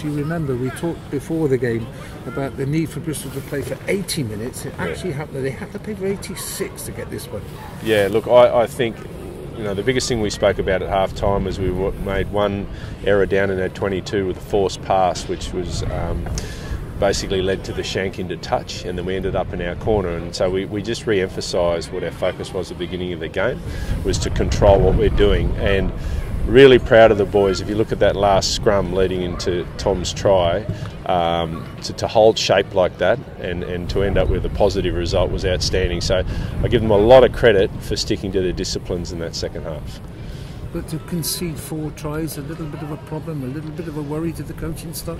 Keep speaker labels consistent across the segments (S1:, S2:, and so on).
S1: you remember we talked before the game about the need for Bristol to play for 80 minutes. It actually happened that they had to play for 86 to get this one. Yeah,
S2: look, I think, you know, the biggest thing we spoke about at half-time was we made one error down in our 22 with a forced pass, which was basically led to the shank into touch, and then we ended up in our corner. And so we just re-emphasised what our focus was at the beginning of the game, was to control what we're doing. And really proud of the boys. If you look at that last scrum leading into Tom's try, to hold shape like that and to end up with a positive result was outstanding. So I give them a lot of credit for sticking to their disciplines in that second half.
S1: But to concede 4 tries, a little bit of a problem, a little bit of a worry to the coaching staff?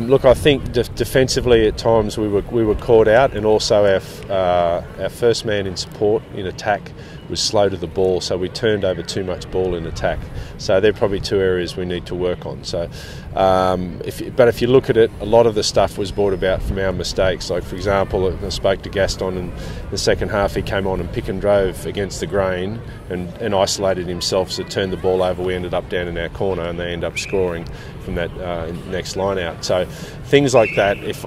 S2: Look, I think defensively at times we were caught out, and also our first man in support in attack was slow to the ball, so we turned over too much ball in attack. So they're probably 2 areas we need to work on. So, if you look at it, a lot of the stuff was brought about from our mistakes. Like, for example, I spoke to Gaston in the second half. He came on and pick and drove against the grain and isolated himself, so turned the ball over. We ended up down in our corner, and they ended up scoring from that next line out. So things like that, if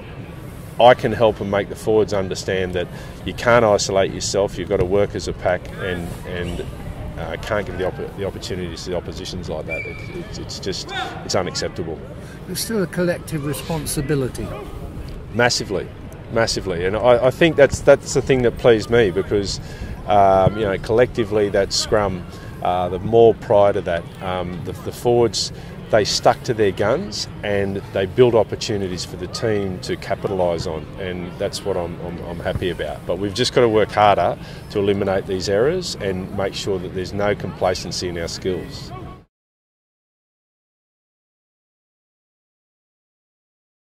S2: I can help and make the forwards understand that you can't isolate yourself, you've got to work as a pack, and can't give the opportunities to the oppositions like that. It's unacceptable.
S1: There's still a collective responsibility.
S2: Massively, and I think that's the thing that pleased me, because you know, collectively that scrum, the more prior to that, the forwards, they stuck to their guns and they built opportunities for the team to capitalise on, and that's what I'm happy about. But we've just got to work harder to eliminate these errors and make sure that there's no complacency in our skills.